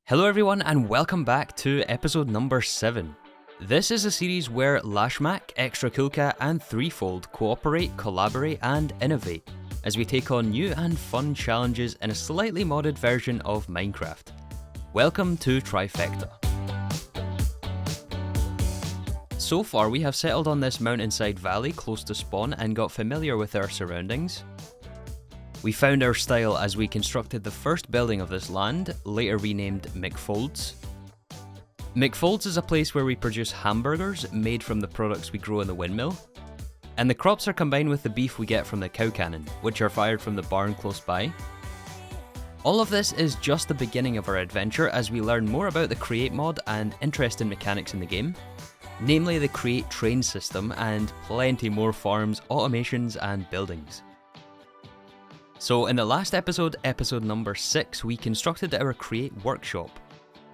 Hello everyone and welcome back to episode number 7. This is a series where Lashmack, Extra Cool Cat and Threefold cooperate, collaborate and innovate as we take on new and fun challenges in a slightly modded version of Minecraft. Welcome to Trifecta. So far we have settled on this mountainside valley close to spawn and got familiar with our surroundings. We found our style as we constructed the first building of this land, later renamed McFolds. McFolds is a place where we produce hamburgers made from the products we grow in the windmill, and the crops are combined with the beef we get from the cow cannon, which are fired from the barn close by. All of this is just the beginning of our adventure as we learn more about the Create mod and interesting mechanics in the game, namely the Create train system and plenty more farms, automations and buildings. So in the last episode, episode number 6, we constructed our Create workshop,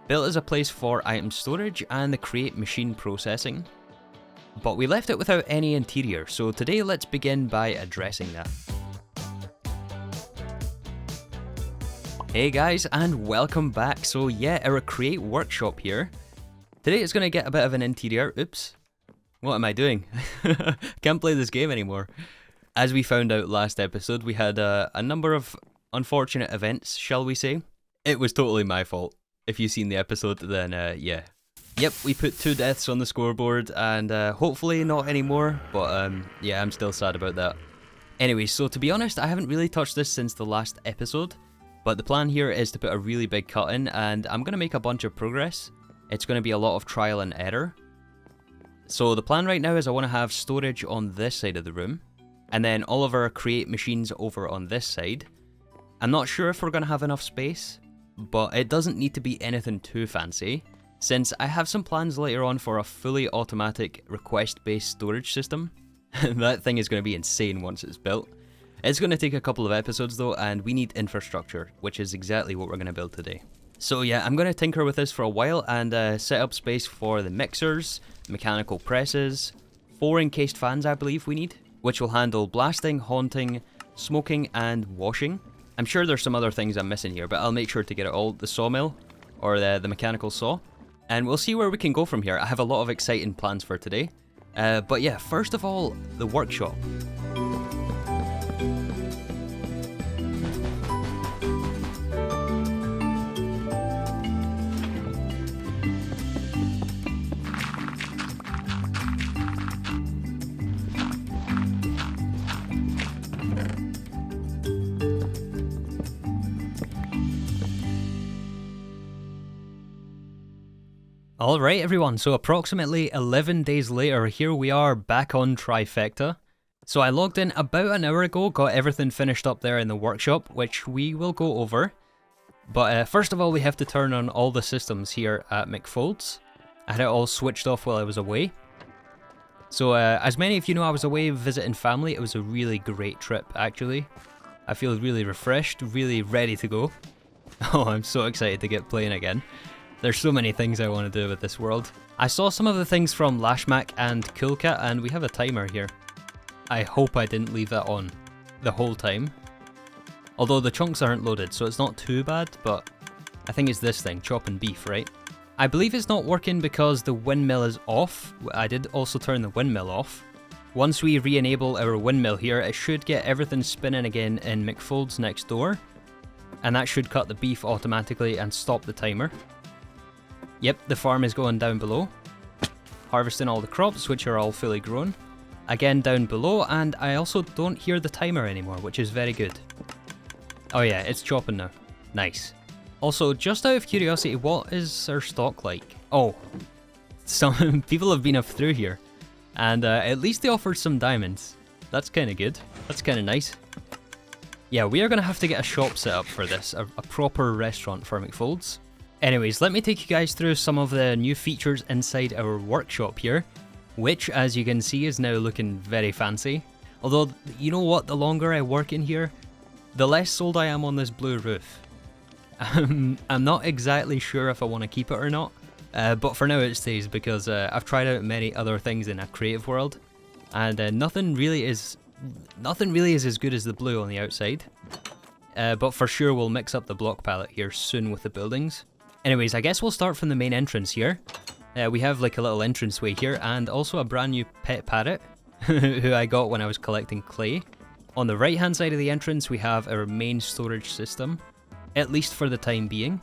built as a place for item storage and the Create machine processing. But we left it without any interior, so today let's begin by addressing that. Hey guys, and welcome back. So yeah, our Create workshop here. Today it's going to get a bit of an interior. Oops. What am I doing? Can't play this game anymore. As we found out last episode, we had a number of unfortunate events, shall we say. It was totally my fault. If you've seen the episode, then yeah. Yep, we put 2 deaths on the scoreboard, and hopefully not anymore, but yeah, I'm still sad about that. Anyway, so to be honest, I haven't really touched this since the last episode, but the plan here is to put a really big cut in, and I'm going to make a bunch of progress. It's going to be a lot of trial and error. So the plan right now is I want to have storage on this side of the room, and then all of our Create machines over on this side. I'm not sure if we're going to have enough space, but it doesn't need to be anything too fancy, since I have some plans later on for a fully automatic request-based storage system. That thing is going to be insane once it's built. It's going to take a couple of episodes though, and we need infrastructure, which is exactly what we're going to build today. So yeah, I'm going to tinker with this for a while and set up space for the mixers, mechanical presses, 4 encased fans I believe we need, which will handle blasting, haunting, smoking, and washing. I'm sure there's some other things I'm missing here, but I'll make sure to get it all. The sawmill, or the mechanical saw. And we'll see where we can go from here. I have a lot of exciting plans for today. But yeah, first of all, the workshop. Alright everyone, so approximately 11 days later, here we are back on Trifecta. So I logged in about an hour ago, got everything finished up there in the workshop, which we will go over. But first of all, we have to turn on all the systems here at McFolds. I had it all switched off while I was away. So as many of you know, I was away visiting family. It was a really great trip actually. I feel really refreshed, really ready to go. Oh, I'm so excited to get playing again. There's so many things I want to do with this world. I saw some of the things from Lashmack and Cool Cat, and we have a timer here. I hope I didn't leave that on the whole time. Although the chunks aren't loaded, so it's not too bad, but I think it's this thing, chopping beef, right? I believe it's not working because the windmill is off. I did also turn the windmill off. Once we re-enable our windmill here, it should get everything spinning again in McFolds next door. And that should cut the beef automatically and stop the timer. Yep, the farm is going down below, harvesting all the crops, which are all fully grown. Again down below, and I also don't hear the timer anymore, which is very good. Oh yeah, it's chopping now. Nice. Also, just out of curiosity, what is our stock like? Oh, some people have been up through here, and at least they offered some diamonds. That's kind of good. That's kind of nice. Yeah, we are going to have to get a shop set up for this, a proper restaurant for McFolds. Anyways, let me take you guys through some of the new features inside our workshop here, which, as you can see, is now looking very fancy. Although, you know what, the longer I work in here, the less sold I am on this blue roof. I'm not exactly sure if I want to keep it or not, but for now it stays because I've tried out many other things in a creative world, and nothing really is as good as the blue on the outside. But for sure we'll mix up the block palette here soon with the buildings. Anyways, I guess we'll start from the main entrance here. We have like a little entranceway here, and also a brand new pet parrot, who I got when I was collecting clay. On the right hand side of the entrance, we have our main storage system, at least for the time being.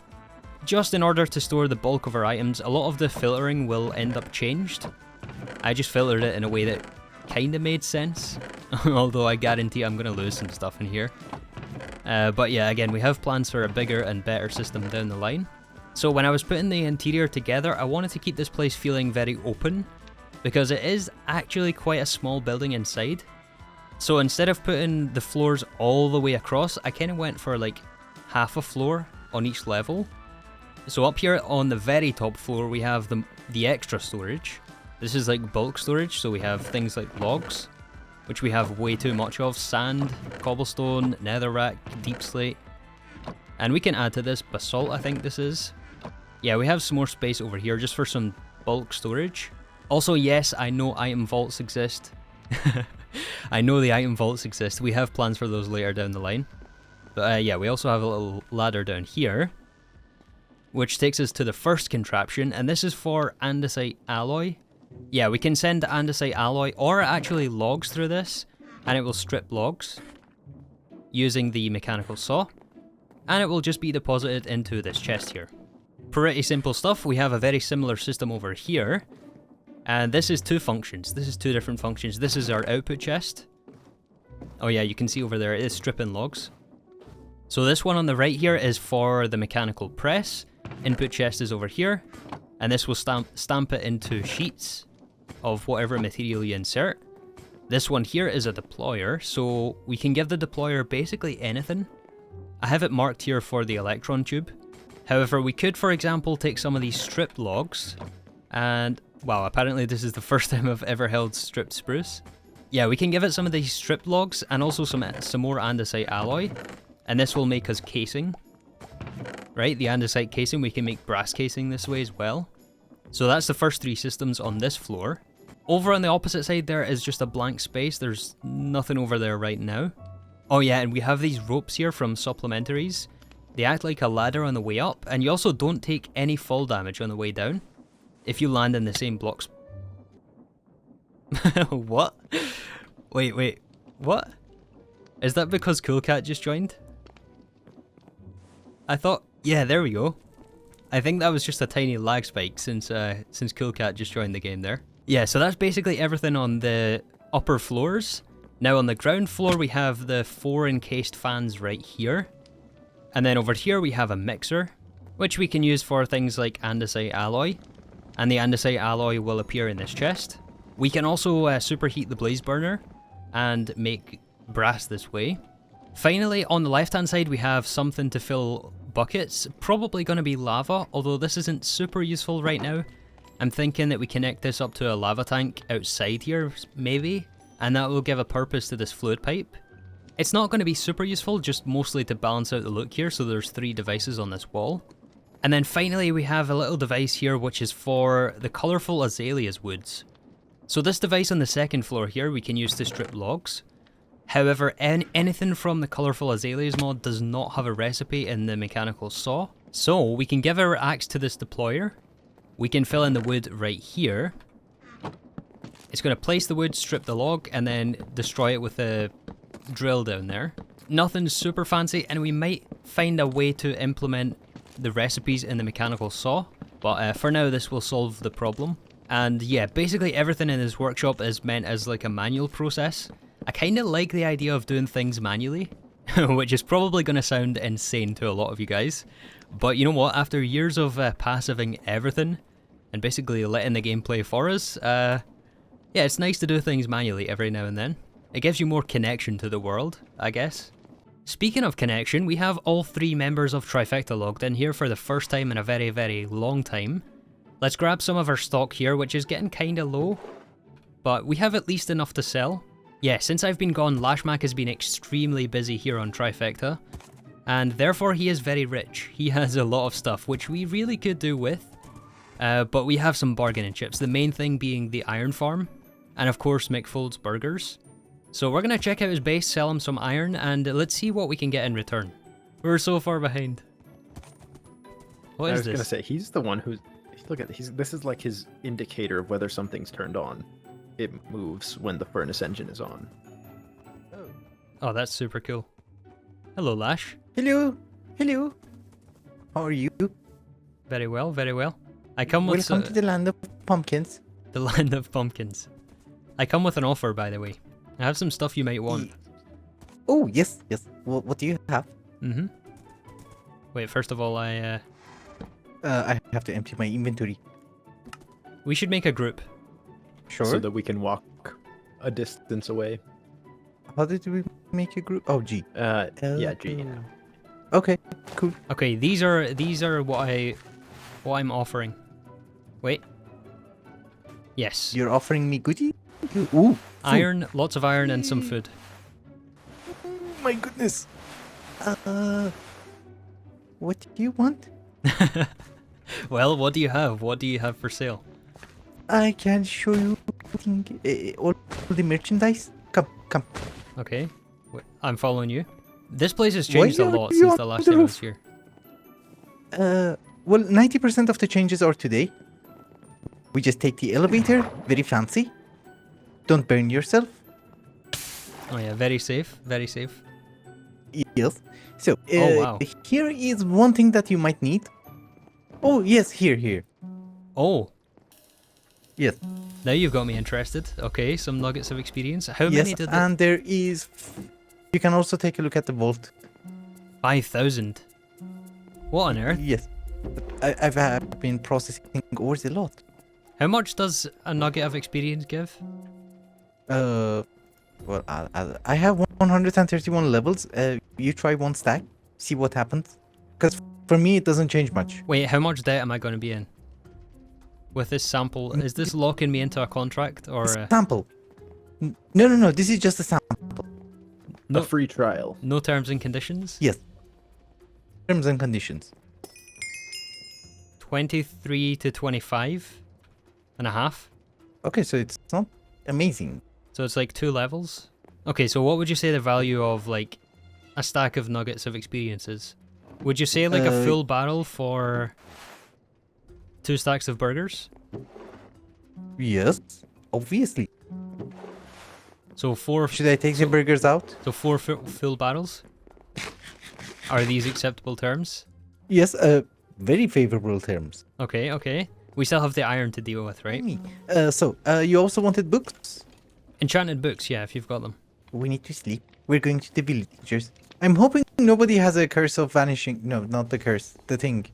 Just in order to store the bulk of our items, a lot of the filtering will end up changed. I just filtered it in a way that kinda made sense, although I guarantee I'm gonna lose some stuff in here. But yeah, again, we have plans for a bigger and better system down the line. So when I was putting the interior together, I wanted to keep this place feeling very open, because it is actually quite a small building inside. So instead of putting the floors all the way across, I kind of went for like half a floor on each level. So up here on the very top floor, we have the extra storage. This is like bulk storage, so we have things like logs, which we have way too much of, sand, cobblestone, netherrack, deep slate. And we can add to this basalt, I think this is. Yeah, we have some more space over here just for some bulk storage. Also, yes, I know item vaults exist. I know the item vaults exist. We have plans for those later down the line. But yeah, we also have a little ladder down here, which takes us to the first contraption, and this is for andesite alloy. Yeah, we can send andesite alloy or actually logs through this, and it will strip logs using the mechanical saw, and it will just be deposited into this chest here. Pretty simple stuff. We have a very similar system over here, and this is two functions. This is two different functions. This is our output chest. Oh yeah, you can see over there it is stripping logs. So this one on the right here is for the mechanical press. Input chest is over here, and this will stamp it into sheets of whatever material you insert. This one here is a deployer, so we can give the deployer basically anything. I have it marked here for the electron tube. However, we could, for example, take some of these stripped logs, and wow, apparently this is the first time I've ever held stripped spruce. Yeah, we can give it some of these stripped logs and also some more andesite alloy, and this will make us casing. Right, the andesite casing, we can make brass casing this way as well. So that's the first three systems on this floor. Over on the opposite side there is just a blank space. There's nothing over there right now. Oh yeah, and we have these ropes here from supplementaries. They act like a ladder on the way up, and you also don't take any fall damage on the way down if you land in the same blocks. What? Wait, what? Is that because Cool Cat just joined? I thought, yeah, there we go. I think that was just a tiny lag spike since Cool Cat just joined the game there. Yeah, so that's basically everything on the upper floors. Now on the ground floor we have the 4 encased fans right here. And then over here we have a mixer, which we can use for things like andesite alloy. And the andesite alloy will appear in this chest. We can also superheat the blaze burner and make brass this way. Finally, on the left hand side we have something to fill buckets, probably going to be lava, although this isn't super useful right now. I'm thinking that we connect this up to a lava tank outside here, maybe, and that will give a purpose to this fluid pipe. It's not going to be super useful, just mostly to balance out the look here, so there's 3 devices on this wall. And then finally we have a little device here which is for the colourful azaleas woods. So this device on the second floor here we can use to strip logs. However, anything from the colourful azaleas mod does not have a recipe in the mechanical saw. So we can give our axe to this deployer. We can fill in the wood right here. It's going to place the wood, strip the log, and then destroy it with a drill down there. Nothing super fancy, and we might find a way to implement the recipes in the mechanical saw. But for now, this will solve the problem. And yeah, basically everything in this workshop is meant as like a manual process. I kind of like the idea of doing things manually, which is probably going to sound insane to a lot of you guys. But you know what, after years of passiving everything, and basically letting the game play for us, yeah, it's nice to do things manually every now and then. It gives you more connection to the world, I guess. Speaking of connection, we have all 3 members of Trifecta logged in here for the first time in a very, very long time. Let's grab some of our stock here, which is getting kinda low, but we have at least enough to sell. Yeah, since I've been gone, Lashmack has been extremely busy here on Trifecta, and therefore he is very rich. He has a lot of stuff, which we really could do with, but we have some bargaining chips, the main thing being the iron farm, and of course McFold's burgers. So we're going to check out his base, sell him some iron, and let's see what we can get in return. We're so far behind. What I is was gonna this? say he's the one who's. Look at this is like his indicator of whether something's turned on. It moves when the furnace engine is on. Oh, that's super cool. Hello, Lash. Hello. Hello. How are you? Very well, very well. I come with Welcome to the land of pumpkins. the land of pumpkins. I come with an offer, by the way. I have some stuff you might want. Oh, yes, yes. What do you have? Mm-hmm. Wait, first of all, I have to empty my inventory. we should make a group. Sure. So that we can walk a distance away. How did we make a group? Oh, G. Yeah, G. Okay, cool. Okay, these are what I'm offering. Wait. Yes. You're offering me goodie? Ooh, food. Iron, lots of iron and some food. My goodness. What do you want? Well, what do you have? What do you have for sale? I can show you all the merchandise. Come. Okay. I'm following you. This place has Why changed a are lot you since on the last the time I was roof? here. Well, 90% of the changes are today. We just take the elevator, very fancy. Don't burn yourself. Oh yeah, very safe, very safe. Yes. So, Oh, wow. here is one thing that you might need. Oh, yes, here. Oh, Yes. now you've got me interested. Okay, some nuggets of experience. How Yes, many did they... and there is... You can also take a look at the vault. 5,000. What on earth? Yes. I've been processing ores a lot. How much does a nugget of experience give? Well, I have 131 levels. You try one stack, see what happens. Because for me, it doesn't change much. Wait, how much debt am I going to be in? With this sample, is this locking me into a contract or... Sample. No. This is just a sample. No, A free trial. no terms and conditions? Yes. Terms and conditions. 23 to 25 and a half. Okay, so it's not amazing. So it's like 2 levels. Okay, so what would you say the value of like a stack of nuggets of experience is? Would you say like a full barrel for 2 stacks of burgers? Yes, obviously. So 4 Should I take the burgers out? so 4 full barrels? Are these acceptable terms? Yes, very favorable terms. Okay. We still have the iron to deal with, right? Me. So, you also wanted books? Enchanted books, yeah, if you've got them. We need to sleep. We're going to the villagers. I'm hoping nobody has a curse of vanishing. No, not the curse. The thing.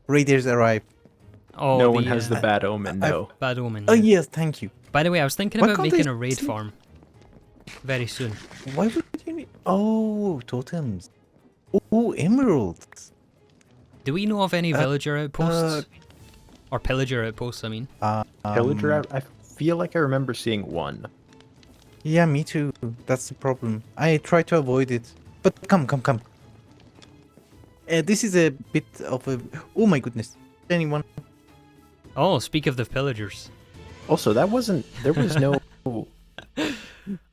Raiders arrive. Oh, No one has the bad omen, I've- no. bad omen. Oh, yeah. yes, thank you. By the way, I was thinking Why about can't making I a raid sleep? farm very soon. Why would you need... Oh, totems. Oh, emeralds. Do we know of any villager outposts? Or pillager outposts, I mean. Pillager, I feel like I remember seeing one. Yeah, me too. That's the problem. I try to avoid it. But come. This is a bit of a... Oh my goodness. Anyone? Oh, speak of the pillagers. Also, that wasn't. There was no.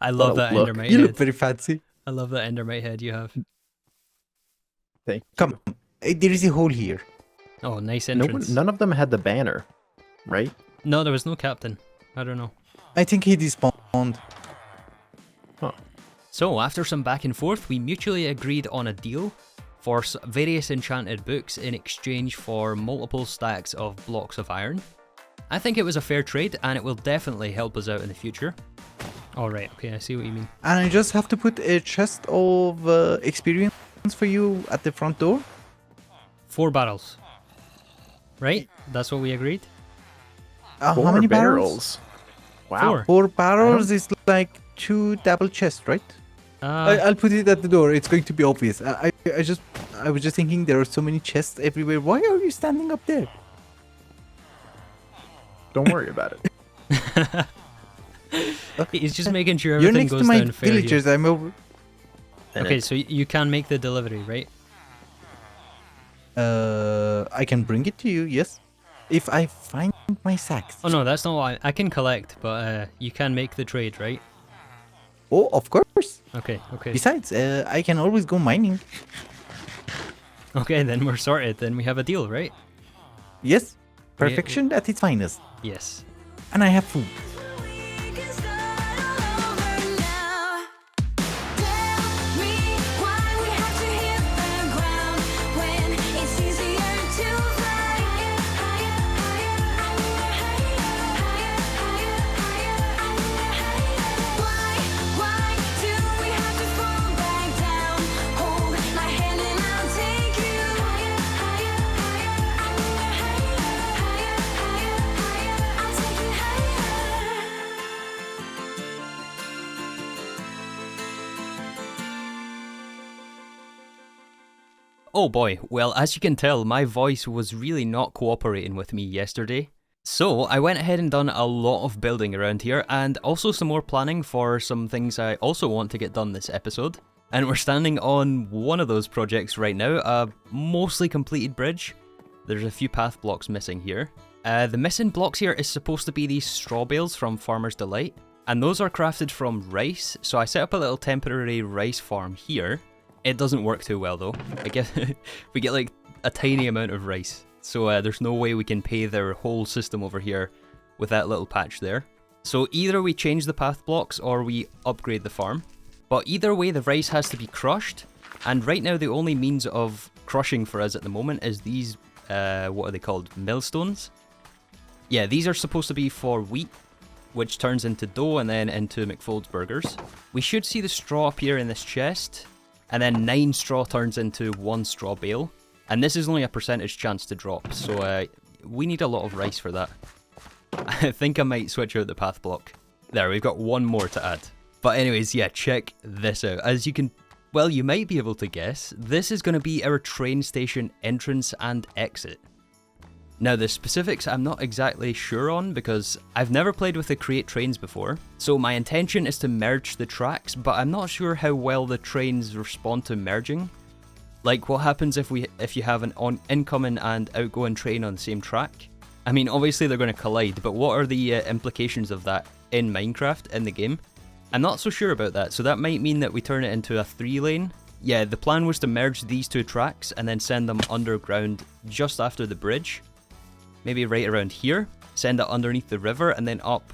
I love that look. endermite You head. look very fancy. I love that endermite head you have. Thank you. Come. There is a hole here. Oh, nice No entrance. none of them had the banner, right? No, there was no captain. I don't know. I think he despawned. Huh. So, after some back and forth, we mutually agreed on a deal for various enchanted books in exchange for multiple stacks of blocks of iron. I think it was a fair trade, and it will definitely help us out in the future. Alright, okay, I see what you mean. And I just have to put a chest of experience for you at the front door. 4 barrels. Right? That's what we agreed? How 4 many barrels? Wow. 4 barrels is like 2 double chests, right? I'll put it at the door. It's going to be obvious. I was just thinking there are so many chests everywhere. Why are you standing up there? Don't worry about it. He's just making sure You're everything next to goes my down fair here. villagers. I'm over. Okay, so you can make the delivery, right? I can bring it to you. Yes, if I find my sacks. Oh no, that's not what I can collect, but you can make the trade, right? Oh, of course. Okay. Besides, I can always go mining. Okay, then we're sorted. Then we have a deal, right? Yes, perfection at its finest. Yes. And I have food. Oh boy, well as you can tell, my voice was really not cooperating with me yesterday. So I went ahead and done a lot of building around here, and also some more planning for some things I also want to get done this episode. And we're standing on one of those projects right now, a mostly completed bridge. There's a few path blocks missing here. The missing blocks here is supposed to be these straw bales from Farmer's Delight, and those are crafted from rice, so I set up a little temporary rice farm here. It doesn't work too well though. I guess we get like a tiny amount of rice, so there's no way we can pay their whole system over here with that little patch there. So either we change the path blocks or we upgrade the farm. But either way, the rice has to be crushed, and right now the only means of crushing for us at the moment is these, what are they called? Millstones? Yeah, these are supposed to be for wheat, which turns into dough and then into McFold's burgers. We should see the straw appear in this chest, and then 9 straw turns into 1 straw bale. And this is only a percentage chance to drop, so we need a lot of rice for that. I think I might switch out the path block. There, we've got 1 more to add. But anyways, yeah, check this out. As you can, well, you might be able to guess, this is going to be our train station entrance and exit. Now the specifics I'm not exactly sure on because I've never played with the Create Trains before, so my intention is to merge the tracks, but I'm not sure how well the trains respond to merging. Like what happens if you have an incoming and outgoing train on the same track? I mean obviously they're going to collide, but what are the implications of that in Minecraft, in the game? I'm not so sure about that, so that might mean that we turn it into a 3-lane. Yeah, the plan was to merge these 2 tracks and then send them underground just after the bridge. Maybe right around here, send it underneath the river and then up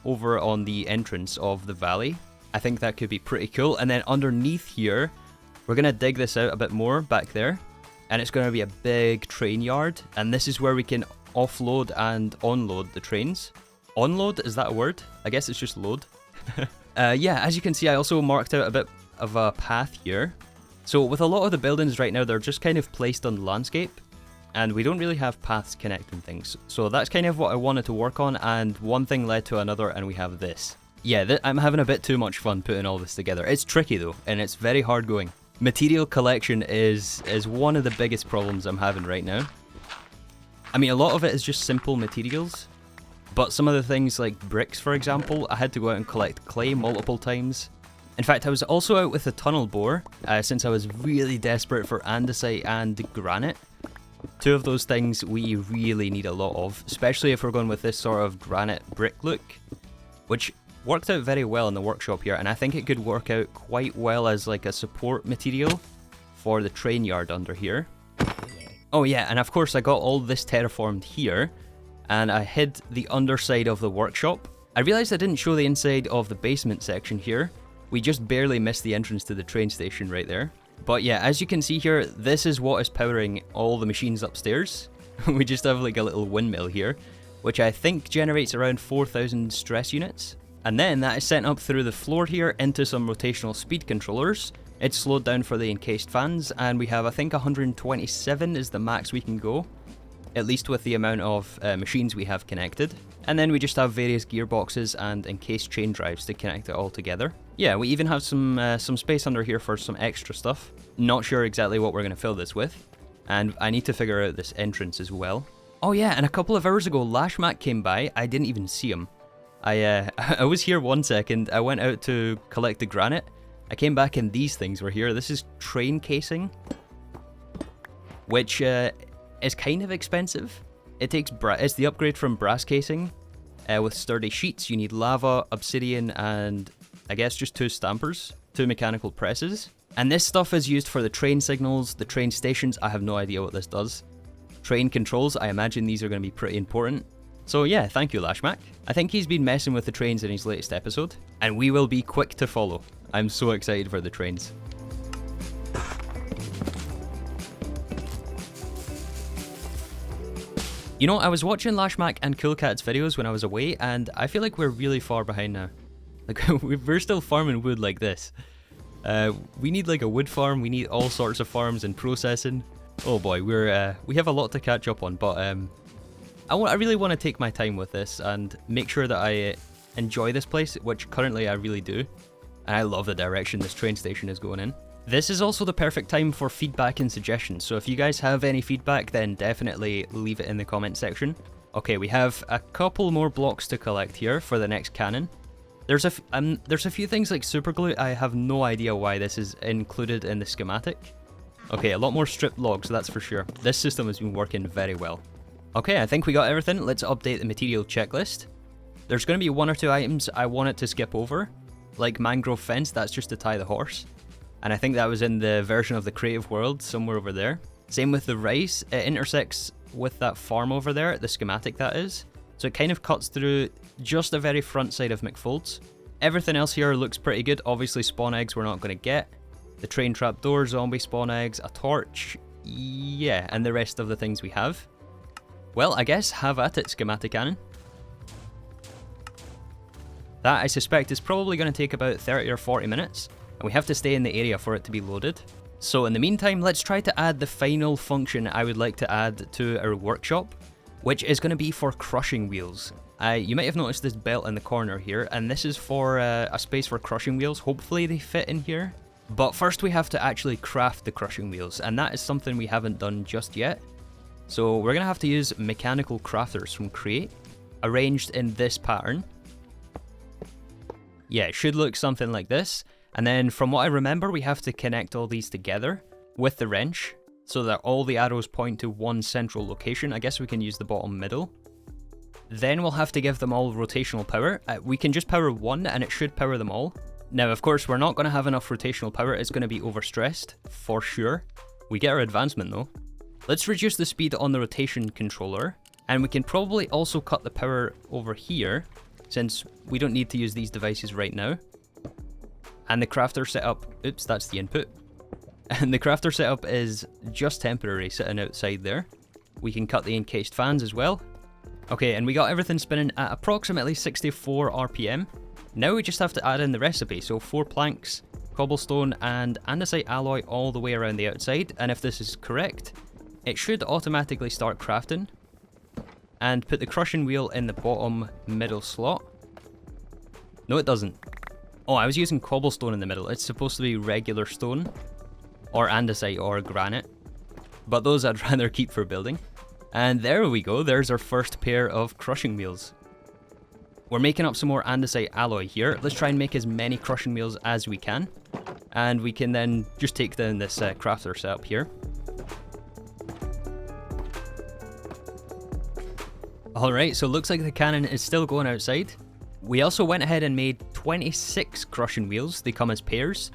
over on the entrance of the valley. I think that could be pretty cool. And then underneath here, we're going to dig this out a bit more back there. And it's going to be a big train yard. And this is where we can offload and onload the trains. Onload, is that a word? I guess it's just load. Yeah, as you can see, I also marked out a bit of a path here. So with a lot of the buildings right now, they're just kind of placed on the landscape. And we don't really have paths connecting things. So that's kind of what I wanted to work on, and one thing led to another, and we have this. Yeah, I'm having a bit too much fun putting all this together. It's tricky though, and it's very hard going. Material collection is one of the biggest problems I'm having right now. I mean, a lot of it is just simple materials, but some of the things like bricks, for example, I had to go out and collect clay multiple times. In fact, I was also out with a tunnel bore, since I was really desperate for andesite and granite. 2 of those things we really need a lot of, especially if we're going with this sort of granite brick look, which worked out very well in the workshop here, and I think it could work out quite well as like a support material for the train yard under here. Oh yeah, and of course I got all this terraformed here, and I hid the underside of the workshop. I realised I didn't show the inside of the basement section here. We just barely missed the entrance to the train station right there. But yeah, as you can see here, this is what is powering all the machines upstairs. We just have like a little windmill here, which I think generates around 4,000 stress units. And then that is sent up through the floor here into some rotational speed controllers. It's slowed down for the encased fans, and we have, I think, 127 is the max we can go, at least with the amount of machines we have connected. And then we just have various gearboxes and encased chain drives to connect it all together. Yeah, we even have some space under here for some extra stuff. Not sure exactly what we're going to fill this with. And I need to figure out this entrance as well. Oh yeah, and a couple of hours ago, Lashmack came by. I didn't even see him. I was here 1 second. I went out to collect the granite. I came back and these things were here. This is train casing, which is kind of expensive. It takes it's the upgrade from brass casing. With sturdy sheets, you need lava, obsidian, and I guess just 2 stampers, 2 mechanical presses. And this stuff is used for the train signals, the train stations. I have no idea what this does. Train controls, I imagine these are going to be pretty important. So yeah, thank you Lashmack. I think he's been messing with the trains in his latest episode, and we will be quick to follow. I'm so excited for the trains. You know, I was watching Lashmack and Cool Cat's videos when I was away, and I feel like we're really far behind now. Like, we're still farming wood like this. We need like a wood farm, we need all sorts of farms and processing. Oh boy, we have a lot to catch up on, but I really want to take my time with this and make sure that I enjoy this place, which currently I really do. And I love the direction this train station is going in. This is also the perfect time for feedback and suggestions, so if you guys have any feedback, then definitely leave it in the comment section. Okay, we have a couple more blocks to collect here for the next cannon. There's a few things like superglue. I have no idea why this is included in the schematic. Okay, a lot more stripped logs, that's for sure. This system has been working very well. Okay, I think we got everything. Let's update the material checklist. There's going to be 1 or 2 items I wanted to skip over, like mangrove fence, that's just to tie the horse. And I think that was in the version of the creative world, somewhere over there. Same with the rice, it intersects with that farm over there, the schematic that is. So it kind of cuts through just the very front side of McFold's. Everything else here looks pretty good. Obviously spawn eggs we're not going to get. The train trapdoor, zombie spawn eggs, a torch, yeah, and the rest of the things we have. Well, I guess have at it, schematic cannon. That, I suspect, is probably going to take about 30 or 40 minutes, and we have to stay in the area for it to be loaded. So in the meantime, let's try to add the final function I would like to add to our workshop, which is going to be for crushing wheels. You might have noticed this belt in the corner here, and this is for a space for crushing wheels. Hopefully they fit in here. But first we have to actually craft the crushing wheels, and that is something we haven't done just yet. So we're going to have to use mechanical crafters from Create, arranged in this pattern. Yeah, it should look something like this. And then from what I remember, we have to connect all these together with the wrench so that all the arrows point to one central location. I guess we can use the bottom middle. Then we'll have to give them all rotational power. We can just power one and it should power them all. Now, of course, we're not going to have enough rotational power. It's going to be overstressed, for sure. We get our advancement though. Let's reduce the speed on the rotation controller. And we can probably also cut the power over here, since we don't need to use these devices right now. And the crafter setup, oops, that's the input. And the crafter setup is just temporary, sitting outside there. We can cut the encased fans as well. Okay, and we got everything spinning at approximately 64 RPM. Now we just have to add in the recipe, so 4 planks, cobblestone, and andesite alloy all the way around the outside. And if this is correct, it should automatically start crafting. And put the crushing wheel in the bottom middle slot. No, it doesn't. Oh, I was using cobblestone in the middle. It's supposed to be regular stone, or andesite, or granite. But those I'd rather keep for building. And there we go, there's our first pair of crushing wheels. We're making up some more andesite alloy here. Let's try and make as many crushing wheels as we can. And we can then just take down this crafter setup here. Alright, so it looks like the cannon is still going outside. We also went ahead and made 26 crushing wheels. They come as pairs.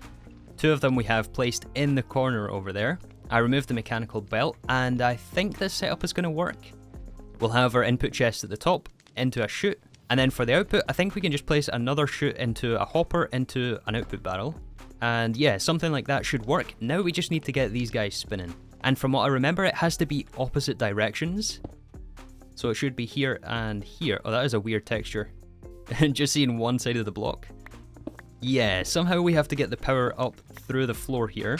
2 of them we have placed in the corner over there. I removed the mechanical belt, and I think this setup is going to work. We'll have our input chest at the top, into a chute, and then for the output, I think we can just place another chute into a hopper, into an output barrel. And yeah, something like that should work. Now we just need to get these guys spinning. And from what I remember, it has to be opposite directions. So it should be here and here. Oh, that is a weird texture. Just seeing one side of the block. Yeah, somehow we have to get the power up through the floor here.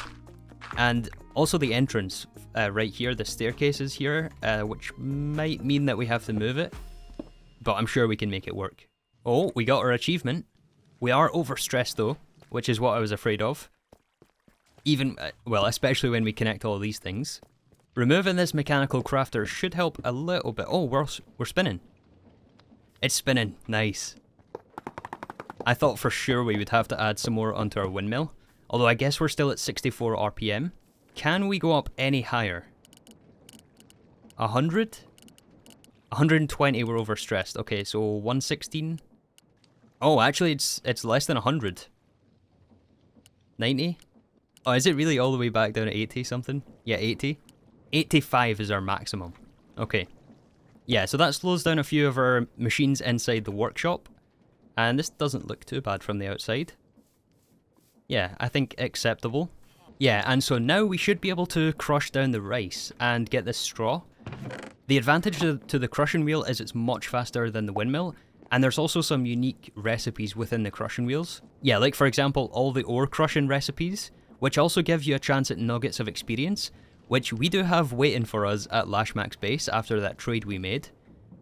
And also the entrance right here, the staircase is here, which might mean that we have to move it. But I'm sure we can make it work. Oh, we got our achievement. We are overstressed though, which is what I was afraid of. Even, well, especially when we connect all these things. Removing this mechanical crafter should help a little bit. Oh, we're spinning. It's spinning. Nice. I thought for sure we would have to add some more onto our windmill. Although I guess we're still at 64 RPM. Can we go up any higher? 100? 120 we're overstressed. Okay, so 116. Oh, actually it's less than 100. 90? Oh, is it really all the way back down to 80 something? Yeah, 80. 85 is our maximum. Okay. Yeah, so that slows down a few of our machines inside the workshop. And this doesn't look too bad from the outside. Yeah, I think acceptable. Yeah, and so now we should be able to crush down the rice and get this straw. The advantage to the crushing wheel is it's much faster than the windmill, and there's also some unique recipes within the crushing wheels. Yeah, like for example, all the ore crushing recipes, which also give you a chance at nuggets of experience, which we do have waiting for us at Lashmack's base after that trade we made.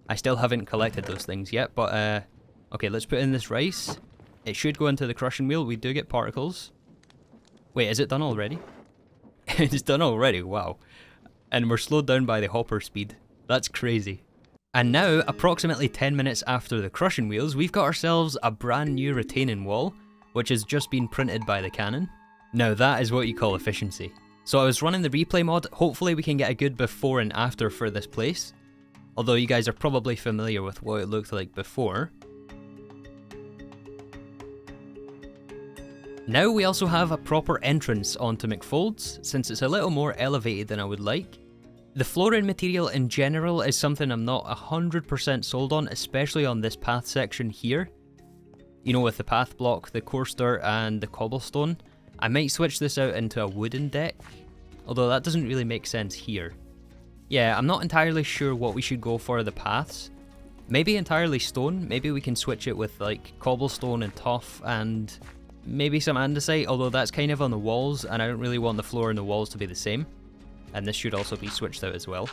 I still haven't collected those things yet, but okay, let's put in this rice. It should go into the crushing wheel. We do get particles. Wait, is it done already? It's done already, wow. And we're slowed down by the hopper speed. That's crazy. And now, approximately 10 minutes after the crushing wheels, we've got ourselves a brand new retaining wall, which has just been printed by the cannon. Now that is what you call efficiency. So I was running the replay mod, hopefully we can get a good before and after for this place. Although you guys are probably familiar with what it looked like before. Now we also have a proper entrance onto McFold's, since it's a little more elevated than I would like. The flooring material in general is something I'm not 100% sold on, especially on this path section here. You know, with the path block, the coarse dirt and the cobblestone. I might switch this out into a wooden deck, although that doesn't really make sense here. Yeah, I'm not entirely sure what we should go for the paths. Maybe entirely stone, maybe we can switch it with like cobblestone and tuff and maybe some andesite, although that's kind of on the walls and I don't really want the floor and the walls to be the same. And this should also be switched out as well.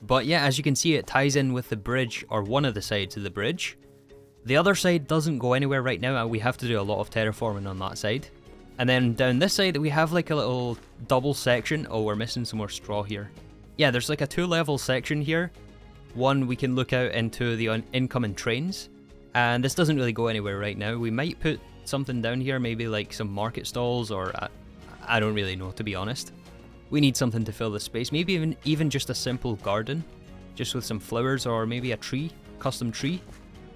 But yeah, as you can see, it ties in with the bridge, or one of the sides of the bridge. The other side doesn't go anywhere right now, and we have to do a lot of terraforming on that side. And then down this side, we have like a little double section. Oh, we're missing some more straw here. Yeah, there's like a 2-level section here. One, we can look out into the incoming trains. And this doesn't really go anywhere right now. We might put something down here, maybe like some market stalls, or I don't really know, to be honest. We need something to fill the space, maybe even just a simple garden, just with some flowers or maybe a tree, custom tree.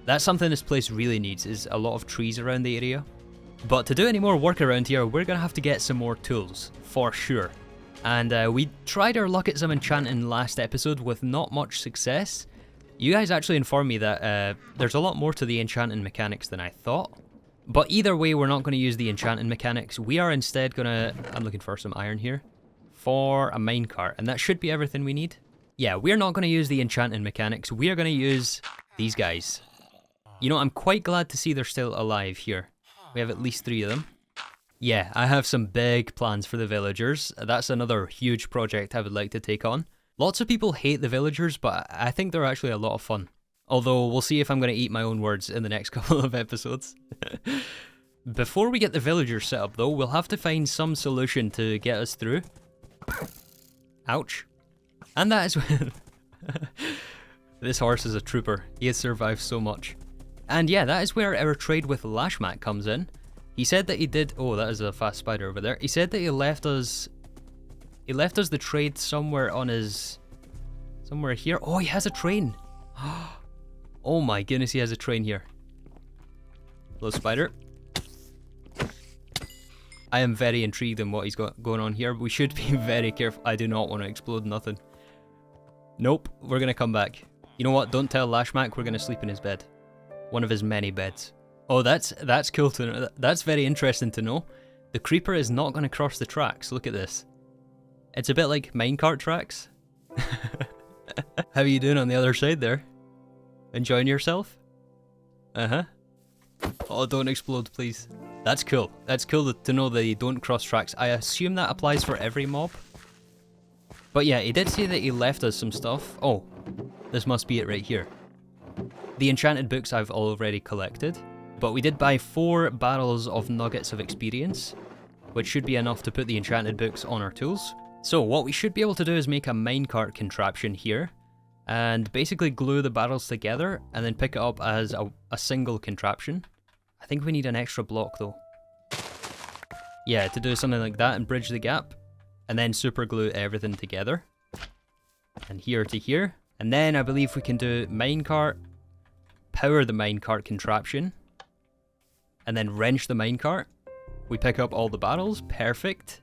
That's something this place really needs, is a lot of trees around the area. But to do any more work around here, we're going to have to get some more tools, for sure. And we tried our luck at some enchanting last episode with not much success. You guys actually informed me that there's a lot more to the enchanting mechanics than I thought. But either way, we're not going to use the enchanting mechanics. We are instead going to... I'm looking for some iron here. For a minecart, and that should be everything we need. Yeah, we're not going to use the enchanting mechanics. We are going to use these guys. You know, I'm quite glad to see they're still alive here. We have at least 3 of them. Yeah, I have some big plans for the villagers. That's another huge project I would like to take on. Lots of people hate the villagers, but I think they're actually a lot of fun. Although, we'll see if I'm going to eat my own words in the next couple of episodes. Before we get the villagers set up though, we'll have to find some solution to get us through. Ouch. And that is when... This horse is a trooper. He has survived so much. And yeah, that is where our trade with Lashmack comes in. He said that he did... Oh, that is a fast spider over there. He said that he left us... He left us the trade somewhere on his... Somewhere here. Oh, he has a train. Oh my goodness, he has a train here. Hello, spider. I am very intrigued in what he's got going on here. We should be very careful. I do not want to explode nothing. Nope, we're going to come back. You know what? Don't tell Lashmack we're going to sleep in his bed. One of his many beds. Oh, that's cool to know. That's very interesting to know. The creeper is not going to cross the tracks. Look at this. It's a bit like minecart tracks. How are you doing on the other side there? Enjoying yourself? Uh-huh. Oh, don't explode, please. That's cool. That's cool to know that you don't cross tracks. I assume that applies for every mob. But yeah, he did say that he left us some stuff. Oh, this must be it right here. The enchanted books I've already collected. But we did buy 4 barrels of nuggets of experience, which should be enough to put the enchanted books on our tools. So what we should be able to do is make a minecart contraption here, and basically glue the barrels together, and then pick it up as a single contraption. I think we need an extra block though. Yeah, to do something like that and bridge the gap, and then super glue everything together. And here to here. And then I believe we can do minecart, power the minecart contraption, and then wrench the minecart. We pick up all the barrels. Perfect.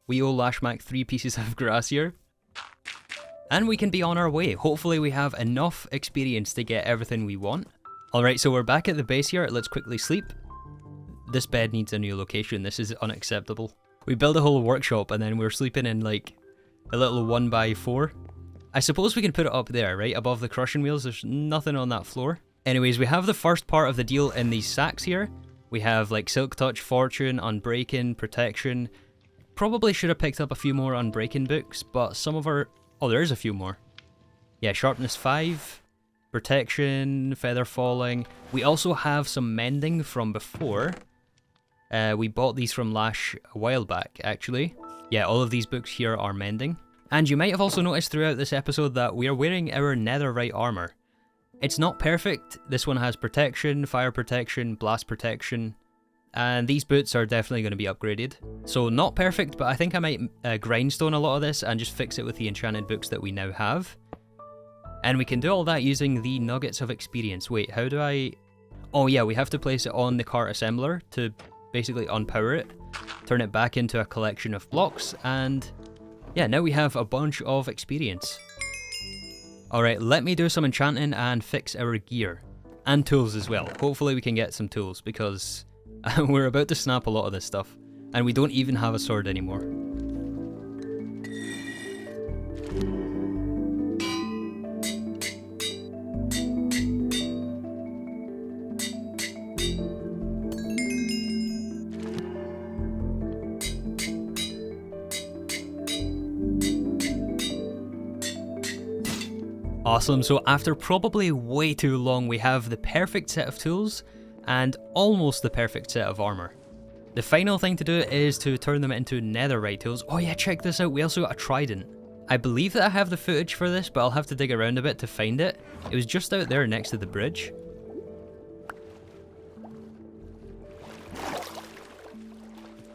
We owe Lashmack 3 pieces of grass here. And we can be on our way. Hopefully we have enough experience to get everything we want. Alright, so we're back at the base here. Let's quickly sleep. This bed needs a new location. This is unacceptable. We build a whole workshop and then we're sleeping in like a little 1x4. I suppose we can put it up there, right? Above the crushing wheels. There's nothing on that floor. Anyways, we have the first part of the deal in these sacks here. We have like Silk Touch, Fortune, Unbreaking, Protection. Probably should have picked up a few more Unbreaking books, but some of our... Oh, there is a few more. Yeah, Sharpness 5, Protection, Feather Falling. We also have some Mending from before. We bought these from Lash a while back, actually. Yeah, all of these books here are Mending. And you might have also noticed throughout this episode that we are wearing our netherite armour. It's not perfect. This one has Protection, Fire Protection, Blast Protection. And these boots are definitely going to be upgraded. So not perfect, but I think I might grindstone a lot of this and just fix it with the enchanted books that we now have. And we can do all that using the nuggets of experience. Wait, how do I... Oh yeah, we have to place it on the cart assembler to basically unpower it, turn it back into a collection of blocks, and yeah, now we have a bunch of experience. Alright, let me do some enchanting and fix our gear. And tools as well. Hopefully we can get some tools, because we're about to snap a lot of this stuff. And we don't even have a sword anymore. Awesome, so after probably way too long, we have the perfect set of tools and almost the perfect set of armor. The final thing to do is to turn them into netherite tools. Oh yeah, check this out, we also got a trident. I believe that I have the footage for this, but I'll have to dig around a bit to find it. It was just out there next to the bridge.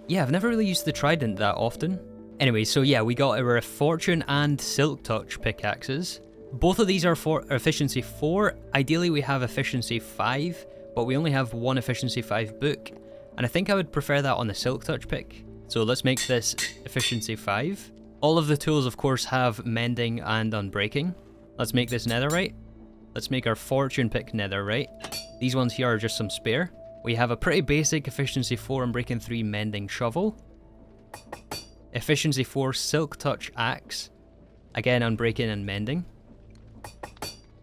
Yeah, I've never really used the trident that often. Anyway, so yeah, we got our Fortune and Silk Touch pickaxes. Both of these are for efficiency 4. Ideally we have efficiency 5, but we only have one efficiency 5 book. And I think I would prefer that on the Silk Touch pick. So let's make this efficiency 5. All of the tools of course have mending and unbreaking. Let's make this netherite. Let's make our Fortune pick netherite. These ones here are just some spare. We have a pretty basic efficiency 4 unbreaking 3 mending shovel. Efficiency 4 Silk Touch axe. Again unbreaking and mending.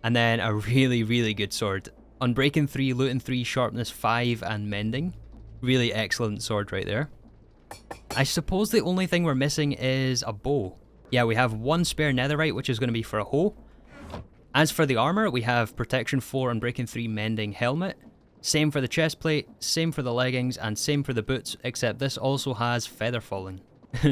And then a really, really good sword. Unbreaking 3, looting 3, sharpness 5, and mending. Really excellent sword right there. I suppose the only thing we're missing is a bow. Yeah, we have one spare netherite, which is going to be for a hoe. As for the armor, we have protection 4, unbreaking 3, mending helmet. Same for the chest plate, same for the leggings, and same for the boots, except this also has feather falling.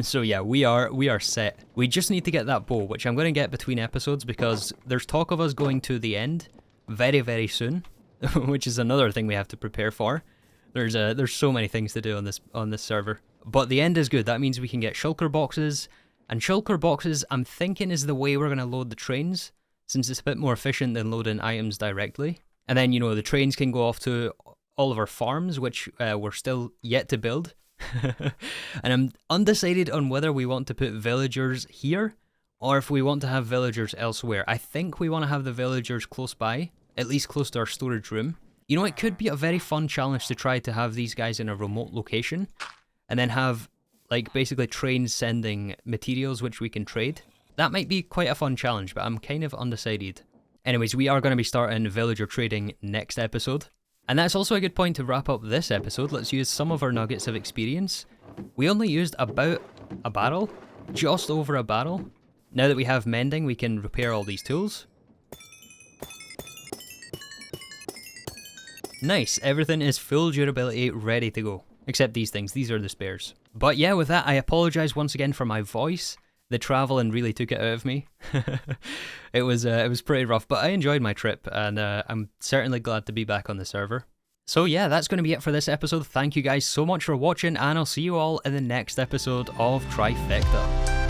So yeah, we are set. We just need to get that bow, which I'm going to get between episodes because there's talk of us going to the end very, very soon, which is another thing we have to prepare for. There's so many things to do on this server. But the end is good. That means we can get shulker boxes, and shulker boxes I'm thinking is the way we're going to load the trains, since it's a bit more efficient than loading items directly. And then, you know, the trains can go off to all of our farms, which we're still yet to build. And I'm undecided on whether we want to put villagers here or if we want to have villagers elsewhere. I think we want to have the villagers close by, at least close to our storage room. You know, it could be a very fun challenge to try to have these guys in a remote location and then have like basically trains sending materials which we can trade. That might be quite a fun challenge, but I'm kind of undecided. Anyways, we are going to be starting villager trading next episode. And that's also a good point to wrap up this episode. Let's use some of our nuggets of experience. We only used about a barrel, just over a barrel. Now that we have mending, we can repair all these tools. Nice, everything is full durability, ready to go. Except these things, these are the spares. But yeah, with that, I apologise once again for my voice. The travelling really took it out of me. It was pretty rough, but I enjoyed my trip, and I'm certainly glad to be back on the server. So yeah, that's going to be it for this episode. Thank you guys so much for watching, and I'll see you all in the next episode of Trifecta.